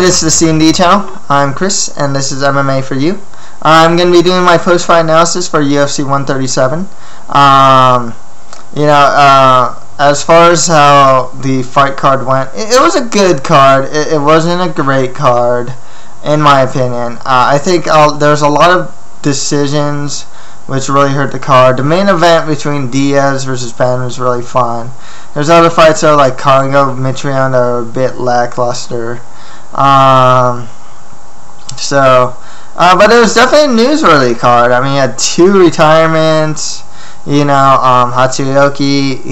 this is the C&D channel. I'm Chris, and this is MMA for you. I'm going to be doing my post-fight analysis for UFC 137. As far as how the fight card went, it was a good card. It wasn't a great card, in my opinion. I think there's a lot of decisions which really hurt the card. The main event between Diaz versus Penn was really fun. There's other fights though, like Congo, Mitrione, that are a bit lackluster. But it was definitely a newsworthy card. I mean, you had 2 retirements. Hatsuyoki,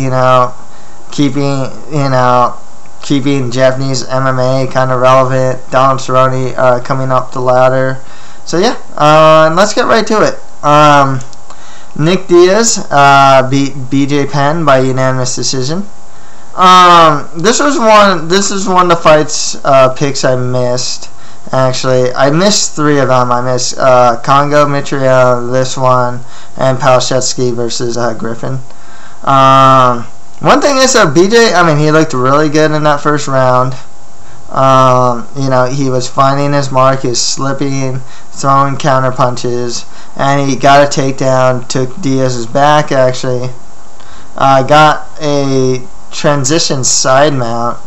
keeping Japanese MMA kind of relevant. Donald Cerrone coming up the ladder. So yeah, let's get right to it. Nick Diaz beat BJ Penn by unanimous decision. This is one of the fights picks I missed. Actually, I missed 3 of them. I missed Congo, Mitrione, this one, and Palashevsky versus Griffin. One thing is that BJ, he looked really good in that first round. He was finding his mark. He was slipping, throwing counter punches, and he got a takedown. Took Diaz's back. Actually, got a transition side mount,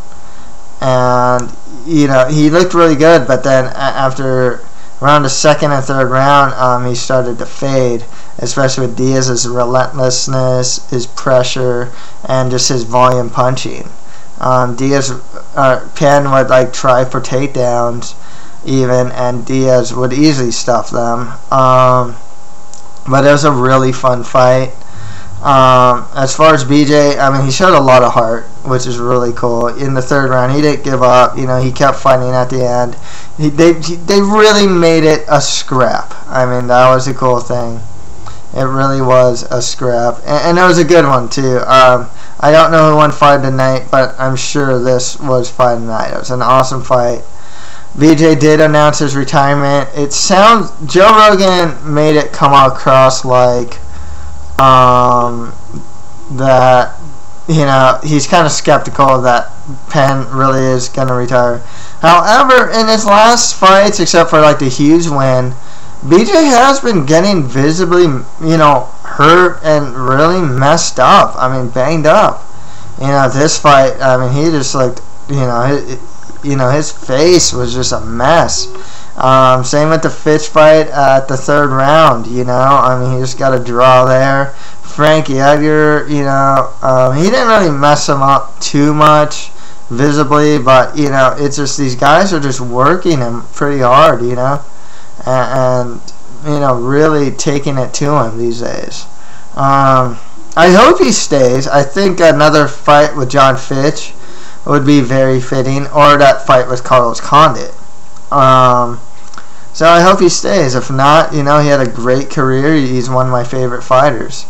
and he looked really good. But then after around the 2nd and 3rd round, he started to fade, especially with Diaz's relentlessness, his pressure, and just his volume punching. Penn would try for takedowns even, and Diaz would easily stuff them. But it was a really fun fight. As far as BJ, he showed a lot of heart, which is really cool. In the 3rd round, he didn't give up. He kept fighting at the end. They really made it a scrap. That was a cool thing. It really was a scrap, and it was a good one too. I don't know who won fight tonight, but I'm sure this was fight tonight. It was an awesome fight. BJ did announce his retirement. Joe Rogan made it come across like that he's kind of skeptical that Penn really is gonna retire. However, in his last fights, except for the Hughes win, BJ has been getting visibly, hurt and really messed up. Banged up. This fight, he just looked, his face was just a mess. Same with the Fitch fight at the 3rd round, he just got a draw there. Frankie Edgar, he didn't really mess him up too much visibly, but, it's just these guys are just working him pretty hard, and really taking it to him these days. I hope he stays. I think another fight with John Fitch would be very fitting, or that fight with Carlos Condit. So I hope he stays. If not, he had a great career. He's one of my favorite fighters.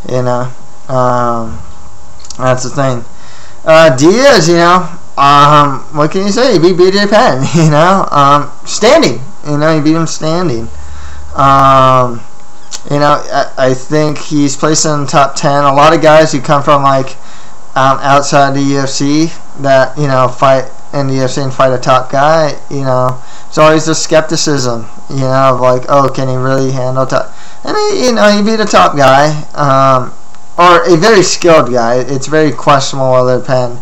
That's the thing. Diaz, what can you say? He beat BJ Penn, standing. He beat him standing. I think he's placed in the top 10. A lot of guys who come from outside the UFC that fight in the UFC and fight a top guy, it's always the skepticism, of oh, can he really handle top? And he beat a top guy, or a very skilled guy. It's very questionable whether Penn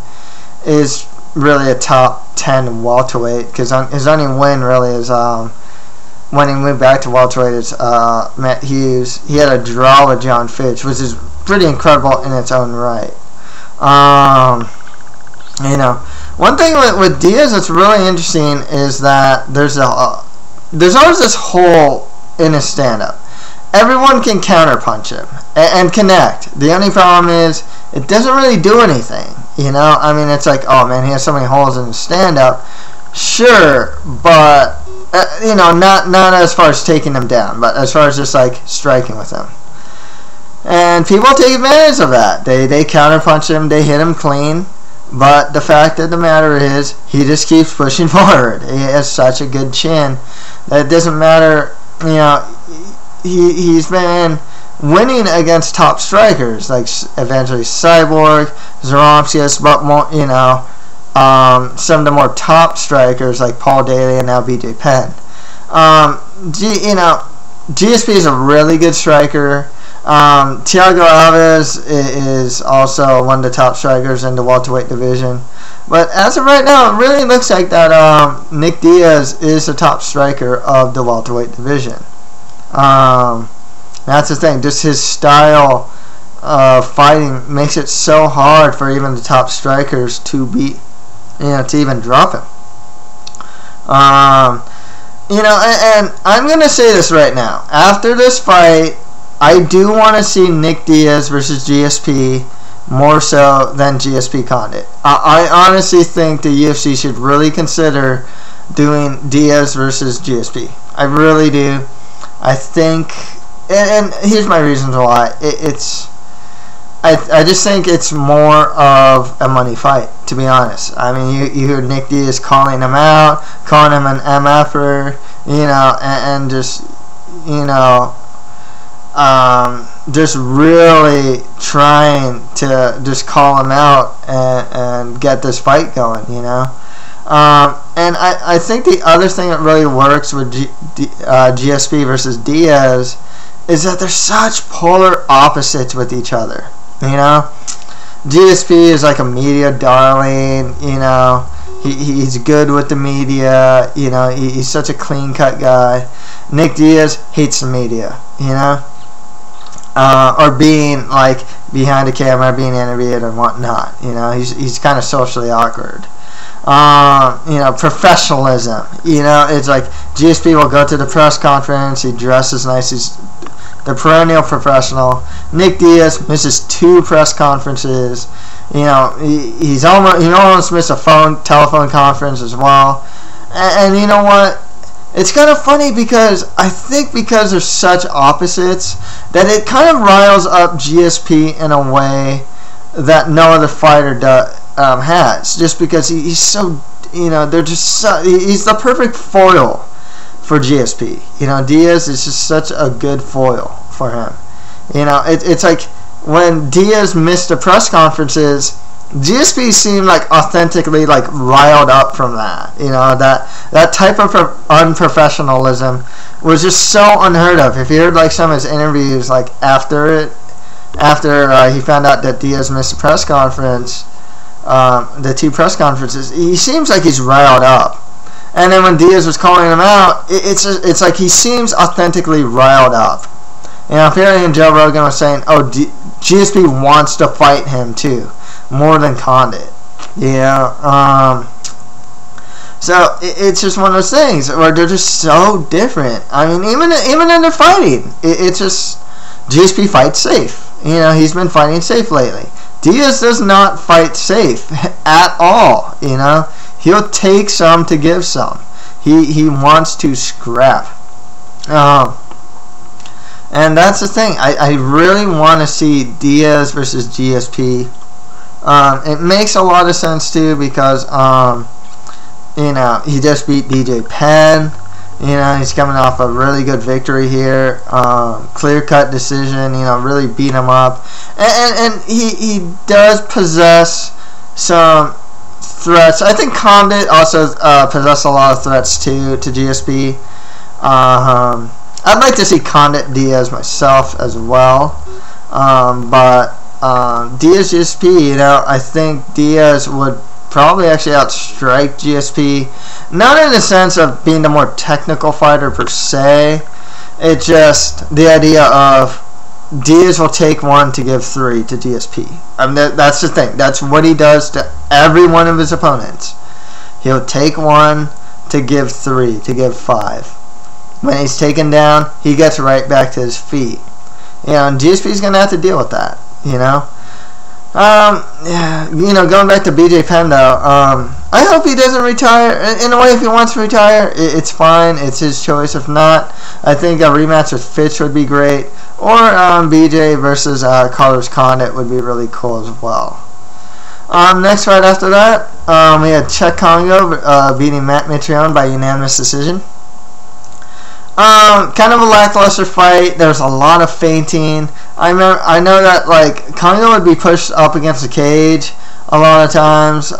is really a top 10 welterweight, because his only win really is when he moved back to welterweight is Matt Hughes. He had a draw with John Fitch, which is pretty incredible in its own right. One thing with Diaz that's really interesting is that there's always this hole in his stand-up. Everyone can counterpunch him and connect. The only problem is it doesn't really do anything. It's oh man, he has so many holes in his stand-up. Sure, but not as far as taking him down, but as far as just striking with him. And people take advantage of that. They counterpunch him, they hit him clean. But the fact of the matter is, he just keeps pushing forward. He has such a good chin that it doesn't matter. He's been winning against top strikers like eventually Cyborg, Zaromskis, but more, some of the more top strikers like Paul Daly and now BJ Penn. GSP is a really good striker. Thiago Alves is also one of the top strikers in the welterweight division. But as of right now, it really looks like that Nick Diaz is the top striker of the welterweight division. That's the thing. Just his style of fighting makes it so hard for even the top strikers to beat, to even drop him. And I'm going to say this right now. After this fight, I do want to see Nick Diaz versus GSP more so than GSP Condit. I honestly think the UFC should really consider doing Diaz versus GSP. I really do. I think, and here's my reasons why. I just think it's more of a money fight, to be honest. I mean, you hear Nick Diaz calling him out, calling him an MFer, and just, just really trying to just call him out and get this fight going, And I think the other thing that really works with GSP versus Diaz is that they're such polar opposites with each other. GSP is like a media darling, he's good with the media, he's such a clean-cut guy. Nick Diaz hates the media, or being like behind the camera, being interviewed and whatnot. He's kind of socially awkward. Professionalism. It's like GSP will go to the press conference, he dresses nice, he's the perennial professional. Nick Diaz misses 2 press conferences. He's almost missed a telephone conference as well. And you know what? It's kind of funny because I think because they're such opposites that it kind of riles up GSP in a way that no other fighter has. Just because he's so, they're just so, he's the perfect foil for GSP. Diaz is just such a good foil for him. It's like when Diaz missed the press conferences, GSP seemed like authentically like riled up from that. That type of unprofessionalism was just so unheard of. If you heard like some of his interviews like after he found out that Diaz missed the press conference, the 2 press conferences, he seems like he's riled up. And then when Diaz was calling him out, it's like he seems authentically riled up. Apparently Joe Rogan was saying, GSP wants to fight him too, more than Condit. So it's just one of those things where they're just so different. I mean, even in their fighting, it's just GSP fights safe. He's been fighting safe lately. Diaz does not fight safe at all. He'll take some to give some. He wants to scrap. And that's the thing. I really want to see Diaz versus GSP. It makes a lot of sense too because he just beat BJ Penn. He's coming off a really good victory here. Clear-cut decision. Really beat him up. And he does possess some threats. I think Condit also possessed a lot of threats too to GSP. I'd like to see Condit Diaz myself as well, but Diaz GSP, I think Diaz would probably actually outstrike GSP, not in the sense of being the more technical fighter per se. It's just the idea of Diaz will take 1 to give 3 to GSP. I mean, that's the thing. That's what he does to every one of his opponents. He'll take 1 to give 3, to give 5. When he's taken down, he gets right back to his feet. And GSP's going to have to deal with that, going back to BJ Penn, though, I hope he doesn't retire. In a way, if he wants to retire, it's fine. It's his choice. If not, I think a rematch with Fitch would be great. Or BJ versus Carlos Condit would be really cool as well. Next fight after that, we had Czech Congo beating Matt Mitrione by unanimous decision. Kind of a lackluster fight. There's a lot of feinting. I know that like Congo would be pushed up against the cage a lot of times.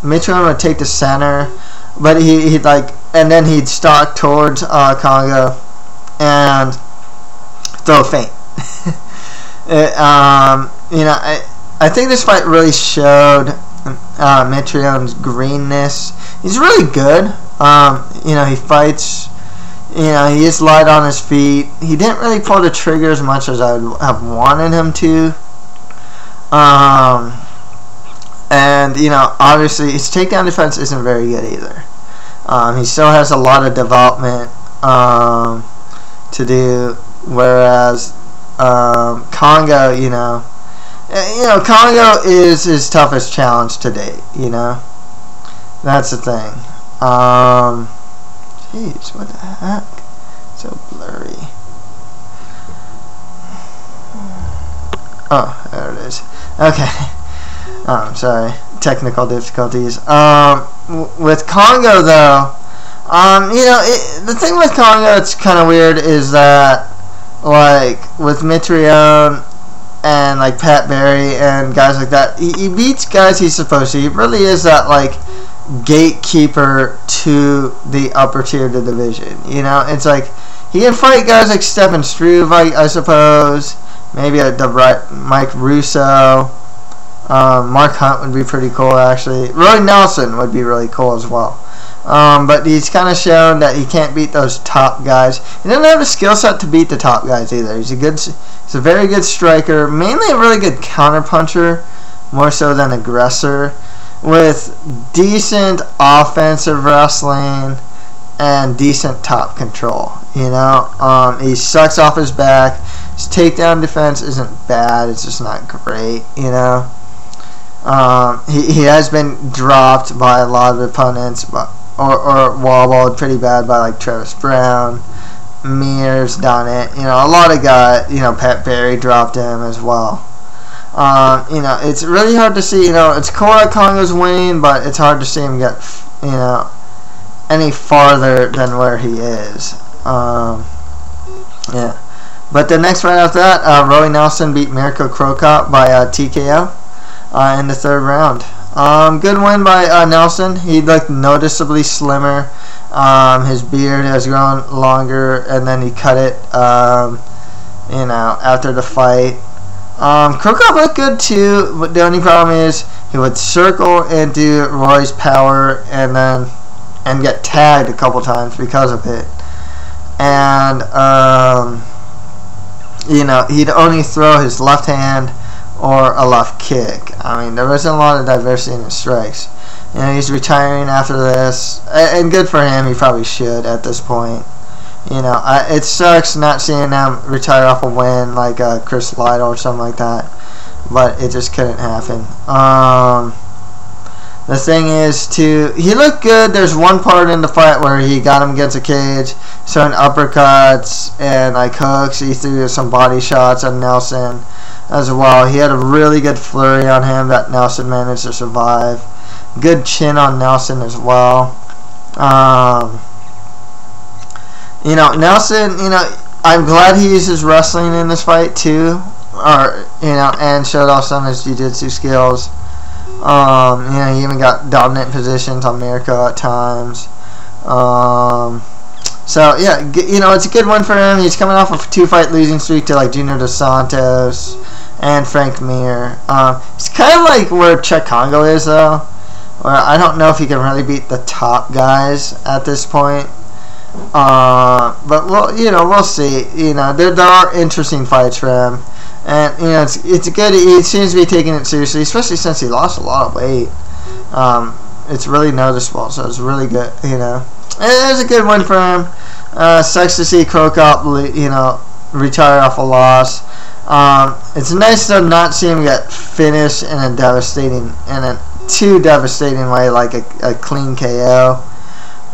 Mitrione would take the center, but he'd like, and then he'd stalk towards Congo and throw a feint. I think this fight really showed Mitrione's greenness. He's really good. He fights. He is light on his feet. He didn't really pull the trigger as much as I would have wanted him to. Obviously his takedown defense isn't very good either. He still has a lot of development to do, whereas Congo, Congo is his toughest challenge to date. That's the thing. Jeez, what the heck? So blurry. Oh, there it is. Okay. Sorry. Technical difficulties. With Congo, though, the thing with Congo that's kind of weird is that, like, with Mitrione and, like, Pat Barry and guys like that, he beats guys he's supposed to. He really is that, like, gatekeeper to the upper tier of the division. It's like he can fight guys like Stephen Struve, I suppose, maybe Mike Russo. Mark Hunt would be pretty cool, actually. Roy Nelson would be really cool as well. But he's kind of shown that he can't beat those top guys. He doesn't have the skill set to beat the top guys either. He's a very good striker, mainly a really good counterpuncher, more so than aggressor, with decent offensive wrestling and decent top control. He sucks off his back. His takedown defense isn't bad. It's just not great. He has been dropped by a lot of opponents, or wall-balled pretty bad by like Travis Brown. Mears done it. A lot of guys. Pat Barry dropped him as well. It's really hard to see. It's cool that Congo's winning, but it's hard to see him get, any farther than where he is. Yeah. But the next fight after that, Roy Nelson beat Mirko CroCop by TKO in the third round. Good win by Nelson. He looked noticeably slimmer. His beard has grown longer, and then he cut it, after the fight. CroCop looked good too, but the only problem is he would circle into Roy's power and get tagged a couple times because of it. And he'd only throw his left hand or a left kick. There wasn't a lot of diversity in his strikes. He's retiring after this, and good for him. He probably should at this point. It sucks not seeing them retire off a win like Chris Lytle or something like that, but it just couldn't happen. The thing is, too, he looked good. There's one part in the fight where he got him against a cage, throwing uppercuts and like hooks. He threw some body shots on Nelson as well. He had a really good flurry on him that Nelson managed to survive. Good chin on Nelson as well. Nelson, I'm glad he used his wrestling in this fight too, and showed off some of his jiu-jitsu skills. He even got dominant positions on Mirko at times. So yeah, it's a good one for him. He's coming off a 2-fight losing streak to like Junior Dos Santos and Frank Mir. It's kind of like where Chet Congo is though, where I don't know if he can really beat the top guys at this point. But we'll see. There are interesting fights for him, and it's good. He seems to be taking it seriously, especially since he lost a lot of weight. It's really noticeable, so it's really good. It's a good win for him. Sucks to see CroCop, retire off a loss. It's nice to not see him get finished in a too devastating way, like a clean KO.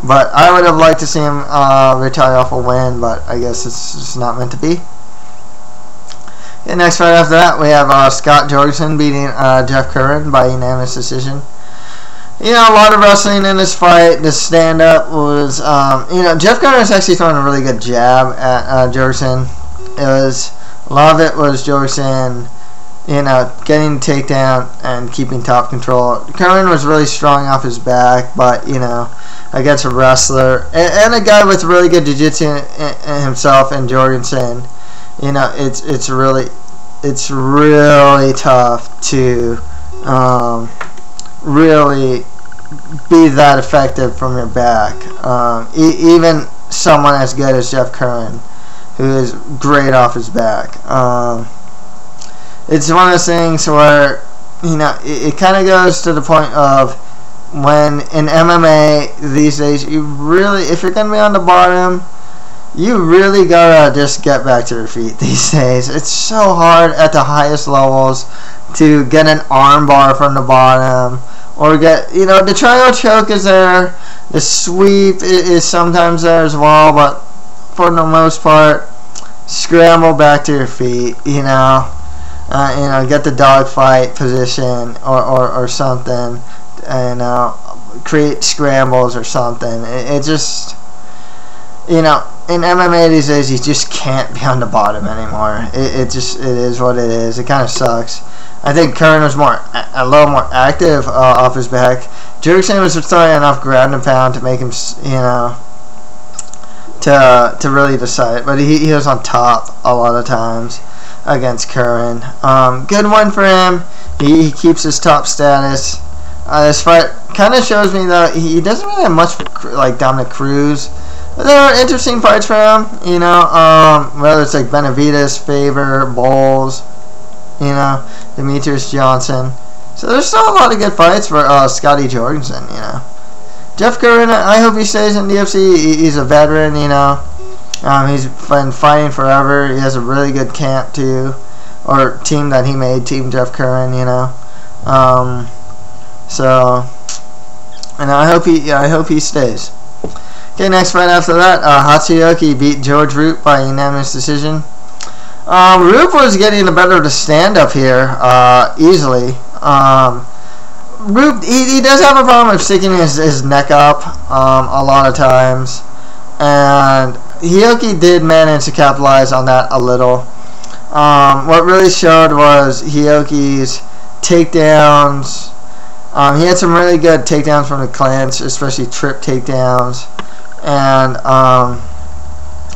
But I would have liked to see him retire off a win, but I guess it's just not meant to be. Okay, next fight after that, we have Scott Jorgensen beating Jeff Curran by unanimous decision. You know, a lot of wrestling in this fight. The stand-up was, you know, Jeff Curran was actually throwing a really good jab at Jorgensen. A lot of it was Jorgensen, you know, getting the takedown and keeping top control. Curran was really strong off his back, but, you know, against a wrestler and a guy with really good jiu-jitsu himself and Jorgensen, you know, it's really tough to really be that effective from your back. Even someone as good as Jeff Curran, who is great off his back. It's one of those things where, you know, it kind of goes to the point of when in MMA these days, you really, if you're going to be on the bottom, you really gotta just get back to your feet these days. It's so hard at the highest levels to get an arm bar from the bottom, or get, you know, the triangle choke is there, the sweep is sometimes there as well, but for the most part, scramble back to your feet, you know, get the dogfight position or something, and create scrambles or something. It just, you know, in MMA these days, you just can't be on the bottom anymore. It is what it is. It kind of sucks. I think Curran was a little more active off his back. Jorgensen was throwing enough ground and pound to make him, you know, to really decide. But he was on top a lot of times against Curran. Good one for him. He keeps his top status. This fight kind of shows me that he doesn't really have much like Dominic Cruz. But there are interesting fights for him, you know, whether it's like Benavidez, Faber, Bowles, you know, Demetrius Johnson. So there's still a lot of good fights for Scotty Jorgensen, you know. Jeff Curran, I hope he stays in the UFC. He's a veteran, you know. He's been fighting forever. He has a really good camp too, or team that he made, Team Jeff Curran, you know. So, and I hope he stays. Okay, next fight after that, Hatsuyoki beat George Roop by unanimous decision. Roop was getting the better of the stand-up here, easily. Roop, he does have a problem of sticking his neck up a lot of times, and Hioki did manage to capitalize on that a little. What really showed was Hioki's takedowns. He had some really good takedowns from the clinch, especially trip takedowns, and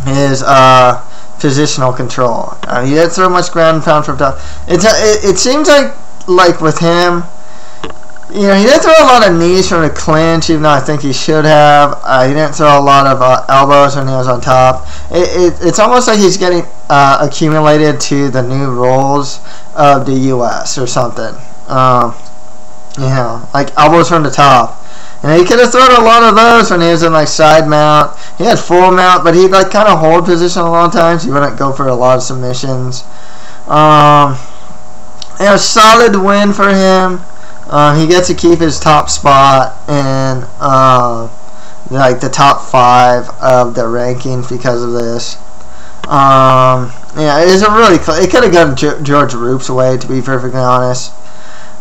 his positional control. He didn't throw much ground and pound from top. It seems like with him, you know, he didn't throw a lot of knees from the clinch, even though I think he should have. He didn't throw a lot of elbows when he was on top. It's almost like he's getting accumulated to the new rules of the U.S. or something. You know, like elbows from the top. And he could have thrown a lot of those when he was in like side mount. He had full mount, but he'd like kind of hold position a lot of times. He wouldn't go for a lot of submissions. You know, solid win for him. He gets to keep his top spot in like the top 5 of the rankings because of this. Yeah, it's a really it could have gone George Roop's way, to be perfectly honest.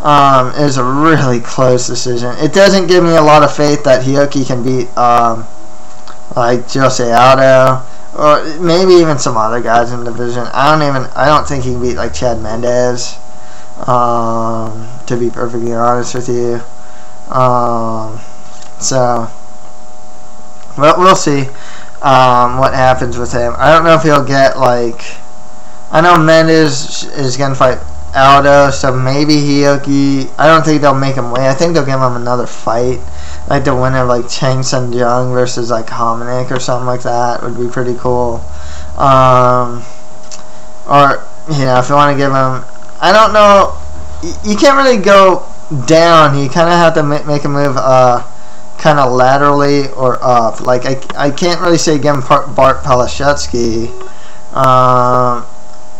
It was a really close decision. It doesn't give me a lot of faith that Hioki can beat like Jose Aldo, or maybe even some other guys in the division. I don't think he can beat like Chad Mendez, to be perfectly honest with you. So we'll see what happens with him. I don't know if he'll get like, I know Mendez is gonna fight Aldo, so maybe Hioki. I don't think they'll make him wait. I think they'll give him another fight, like the winner of like Chang Sun Jung versus like Hominick or something like that would be pretty cool. Or you know, if you want to give him, I don't know, you can't really go down. You kind of have to make a move kind of laterally or up. Like I can't really say give him Bart Palashetsky.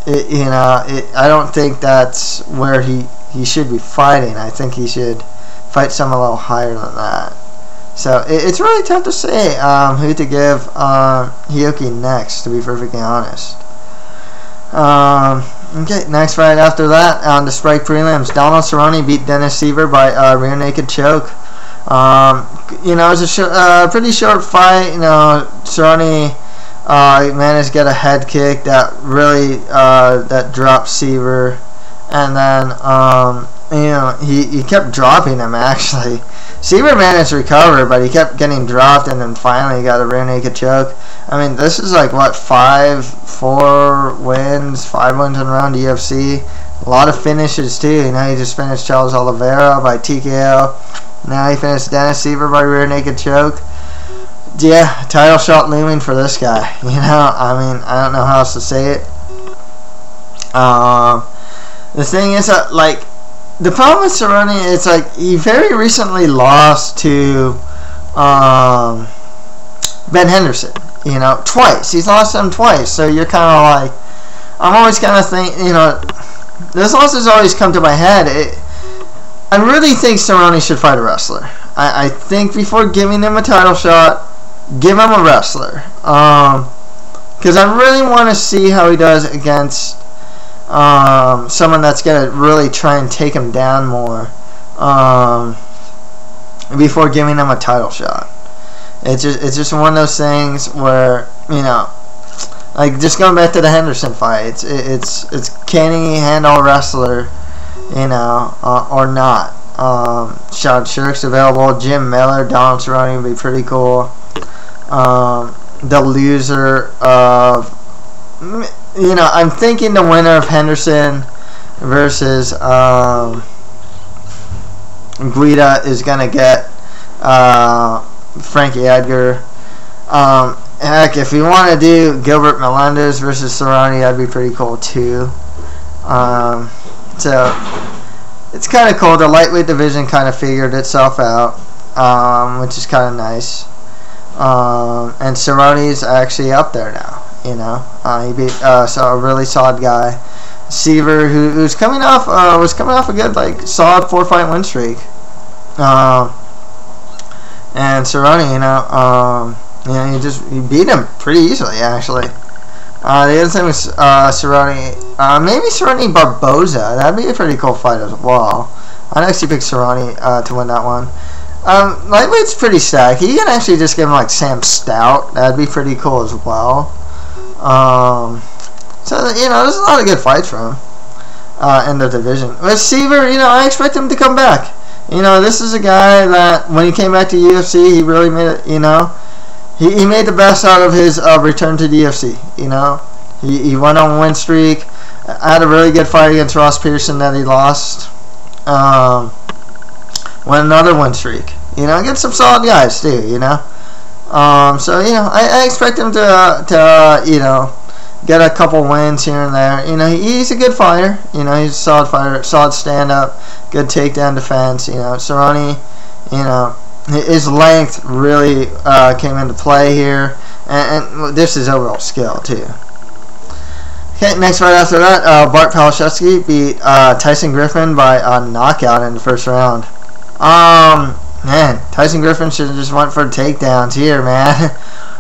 I don't think that's where he should be fighting. I think he should fight someone a little higher than that. So it's really tough to say who to give Hioki next, to be perfectly honest. Okay, next fight after that on the Sprite prelims, Donald Cerrone beat Dennis Seaver by rear naked choke. You know, it was a pretty short fight. You know, Cerrone managed to get a head kick that really that dropped Seaver, and then you know, he kept dropping him actually. Seaver managed to recover, but he kept getting dropped, and then finally he got a rear naked choke. I mean, this is like what, 5 wins in a row in the UFC. A lot of finishes too. You know, he just finished Charles Oliveira by TKO. Now he finished Dennis Seaver by rear naked choke. Yeah, title shot looming for this guy. You know, I mean, I don't know how else to say it. The thing is that, like, the problem with Cerrone, it's like he very recently lost to Ben Henderson. You know, twice. He's lost him twice. So you're kind of like, I'm always kind of thinking, you know, this loss has always come to my head. I really think Cerrone should fight a wrestler. I think before giving him a title shot, give him a wrestler. Because I really want to see how he does against someone that's going to really try and take him down more before giving him a title shot. It's just one of those things where, you know, like just going back to the Henderson fight, it's can he handle a wrestler, you know, or not. Sean Shirk's available. Jim Miller, Donald Cerrone would be pretty cool. The loser of, you know, I'm thinking the winner of Henderson versus Guida is gonna get Frankie Edgar. Heck, if you want to do Gilbert Melendez versus Cerrone, that'd be pretty cool too. So it's kind of cool. The lightweight division kind of figured itself out, which is kind of nice. And Cerrone's actually up there now. You know, he beat so a really solid guy. Seaver, who's coming off was coming off a good, like, solid 4-fight win streak. And Cerrone, you know, he beat him pretty easily actually. The other thing was Cerrone, maybe Cerrone Barboza. That'd be a pretty cool fight as well. I'd actually pick Cerrone to win that one. Lightweight's pretty stacked. You can actually just give him like Sam Stout. That'd be pretty cool as well. So, you know, there's a lot of good fights for him in the division. With Seaver, you know, I expect him to come back. You know, this is a guy that when he came back to UFC, he really made it, you know, he made the best out of his return to the UFC, you know. He went on a win streak, had a really good fight against Ross Pearson that he lost. Went another win streak, you know, against some solid guys too, you know. So, you know, I expect him to you know, get a couple wins here and there. You know, he's a good fighter. You know, he's a solid fighter, solid stand-up, good takedown defense. You know, Cerrone, you know, his length really came into play here, and this is overall skill too. Okay, next fight after that, Bart Palashevsky beat Tyson Griffin by knockout in the first round. Man, Tyson Griffin should have just went for takedowns here, man.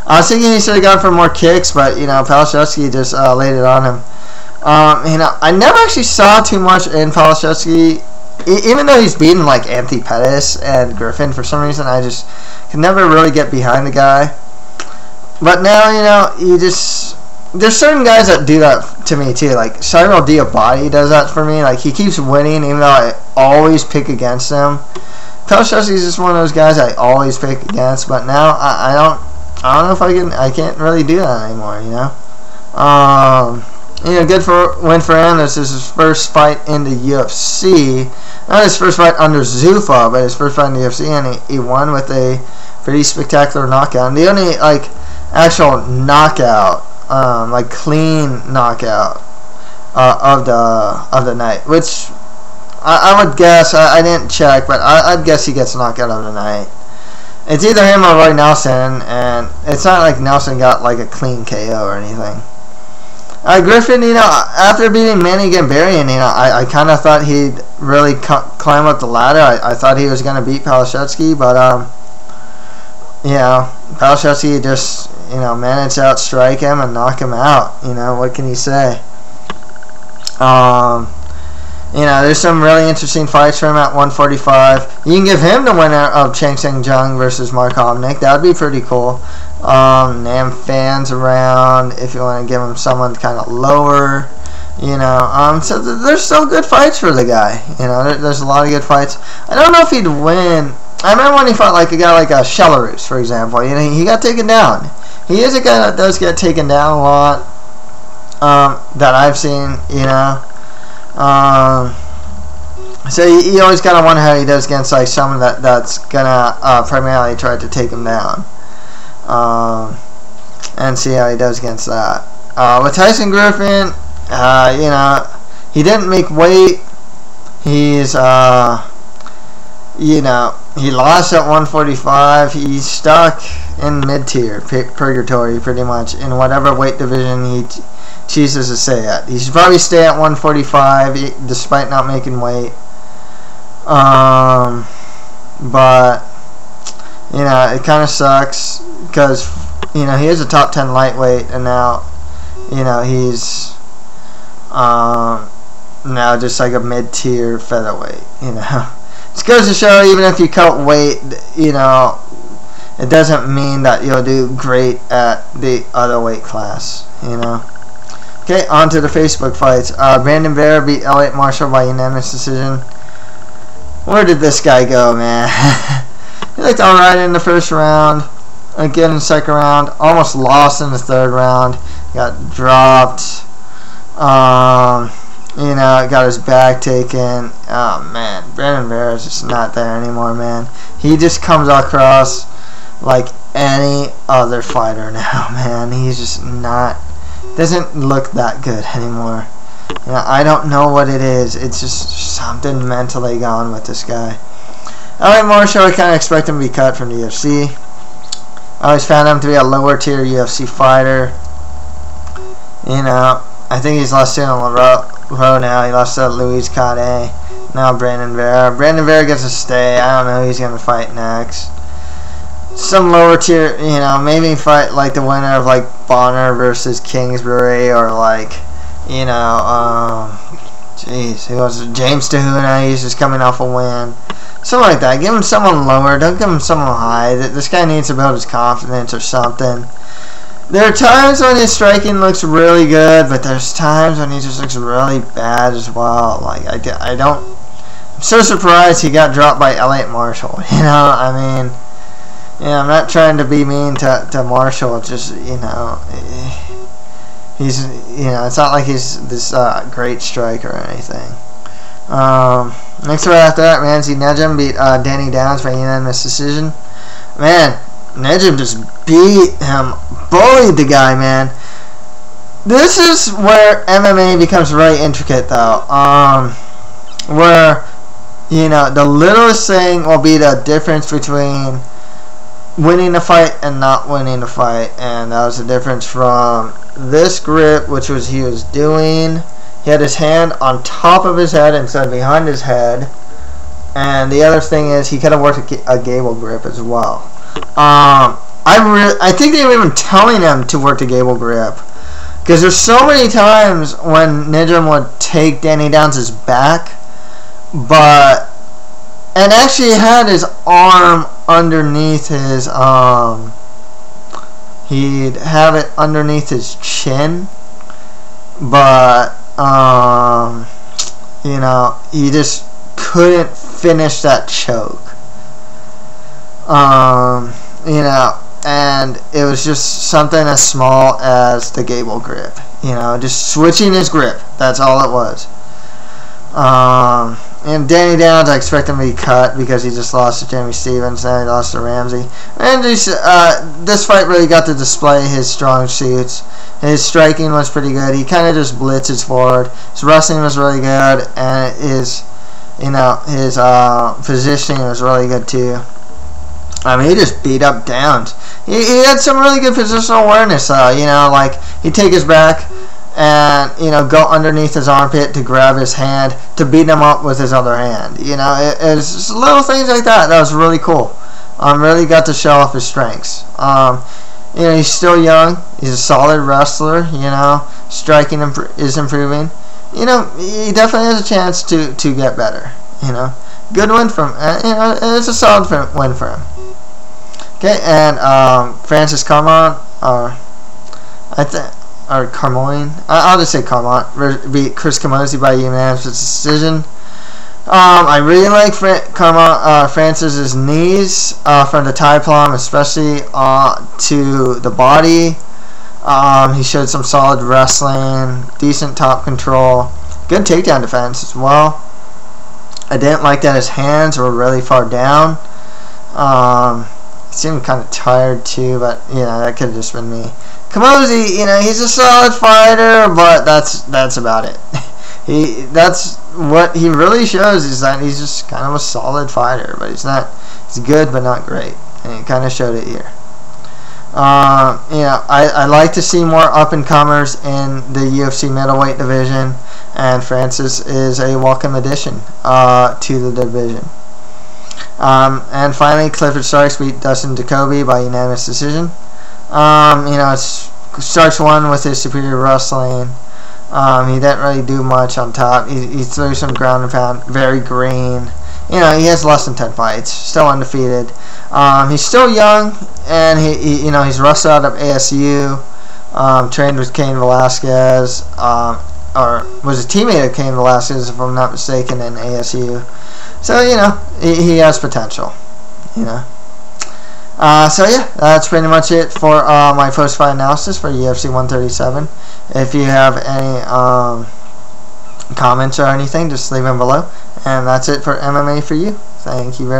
I was thinking he should have gone for more kicks, but, you know, Palashevsky just laid it on him. You know, I never actually saw too much in Palashevsky, even though he's beaten, like, Anthony Pettis and Griffin. For some reason, I just could never really get behind the guy. But now, you know, there's certain guys that do that to me, too. Like, Cyril Diabate does that for me. Like, he keeps winning, even though I always pick against him. Palashevsky is just one of those guys I always pick against, but now I don't know if I can't really do that anymore, you know. You know, good win for him. This is his first fight in the UFC. Not his first fight under Zuffa, but his first fight in the UFC, and he won with a pretty spectacular knockout. And the only, like, actual knockout, like clean knockout of the night, which I would guess, I didn't check, but I'd guess he gets knocked out of the night. It's either him or Roy Nelson, and it's not like Nelson got like a clean KO or anything. Griffin, you know, after beating Manny Gambarian, you know, I kind of thought he'd really climb up the ladder. I thought he was going to beat Palashevsky, but, you know, Palashevsky just, you know, managed to outstrike him and knock him out. You know, what can you say? You know, there's some really interesting fights for him at 145. You can give him the winner of Chang Seng Jung versus Mark Homnick. That would be pretty cool. Name fans around if you want to give him someone kind of lower. You know, so there's still good fights for the guy. You know, there's a lot of good fights. I don't know if he'd win. I remember when he fought like a guy like Shelarus, for example. You know, he got taken down. He is a guy that does get taken down a lot. That I've seen. You know. So you always gotta wonder how he does against like someone that's gonna primarily try to take him down, and see how he does against that. With Tyson Griffin, you know, he didn't make weight. He's you know, he lost at 145. He's stuck in mid-tier purgatory pretty much in whatever weight division he chooses to stay at. He should probably stay at 145 despite not making weight. But you know, it kind of sucks because you know he is a top 10 lightweight, and now you know he's now just like a mid-tier featherweight. You know, it goes to show even if you cut weight, you know, it doesn't mean that you'll do great at the other weight class. You know. Okay, on to the Facebook fights. Brandon Vera beat Elliot Marshall by unanimous decision. Where did this guy go, man? He looked alright in the first round. Again in the second round. Almost lost in the third round. Got dropped. You know, got his back taken. Oh, man. Brandon Vera is just not there anymore, man. He just comes across like any other fighter now, man. He's just not... doesn't look that good anymore. You know, I don't know what it is. It's just something mentally gone with this guy. Elliot Marshall, I kind of expect him to be cut from the UFC. I always found him to be a lower tier UFC fighter. You know, I think he's lost two in a row now. He lost to Luis Cade. Now Brandon Vera. Brandon Vera gets to stay. I don't know who he's going to fight next. Some lower tier, you know, maybe fight like the winner of like Bonner versus Kingsbury, or like, you know, jeez, who was it? James Tahuna. He's just coming off a win, something like that. Give him someone lower. Don't give him someone high. This guy needs to build his confidence or something. There are times when his striking looks really good, but there's times when he just looks really bad as well. Like I don't. I'm so surprised he got dropped by Elliot Marshall. You know, I mean. Yeah, I'm not trying to be mean to Marshall. It's just, you know, he's, you know, it's not like he's this great striker or anything. Next right after that, Ramsey Nejim beat Danny Downs by unanimous decision. Man, Nejim just beat him, bullied the guy, man. This is where MMA becomes very intricate, though. Where, you know, the littlest thing will be the difference between winning the fight and not winning the fight, and that was the difference from this grip, which was he was doing. He had his hand on top of his head instead of behind his head, and the other thing is he could have worked a gable grip as well. I think they were even telling him to work the gable grip, because there's so many times when Nejim would take Danny Downs' back, but and actually had his arm underneath his, he'd have it underneath his chin, but, you know, he just couldn't finish that choke, you know, and it was just something as small as the gable grip, you know, just switching his grip, that's all it was. And Danny Downs, I expect him to be cut because he just lost to Jeremy Stevens, now he lost to Ramsey. And this fight really got to display his strong suits. His striking was pretty good. He kind of just blitzes forward. His wrestling was really good, and his, you know, his positioning was really good too. I mean, he just beat up Downs. He had some really good positional awareness, you know, like he'd take his back and, you know, go underneath his armpit to grab his hand to beat him up with his other hand. You know, it's just little things like that. That was really cool. Really got to show off his strengths. You know, he's still young. He's a solid wrestler. You know, striking is improving. you know, he definitely has a chance to get better. You know, good win from you know, it's a solid win for him. Okay, and Francis Carmont, Carmoine, I'll just say Carmont, beat Chris Camozzi by unanimous decision. I really like Francis's knees from the tie plum, especially to the body. He showed some solid wrestling, decent top control, good takedown defense as well. I didn't like that his hands were really far down. He seemed kind of tired too, but you know, that could have just been me. Camozzi, you know, he's a solid fighter, but that's about it. That's what he really shows, is that he's just kind of a solid fighter, but he's good but not great, and he kind of showed it here. You know, I like to see more up and comers in the UFC middleweight division, and Francis is a welcome addition to the division. And finally, Clifford Starks beat Dustin Jacoby by unanimous decision. You know, Starks won with his superior wrestling. He didn't really do much on top. He threw some ground and pound, very green. You know, he has less than 10 fights, still undefeated. He's still young, and he you know, he's wrestled out of ASU, trained with Cain Velasquez, or was a teammate of Cain Velasquez, if I'm not mistaken, in ASU. So, you know, he has potential, you know. So yeah, that's pretty much it for my post-fight analysis for UFC 137. If you have any comments or anything, just leave them below. And that's it for MMA for you. Thank you very much.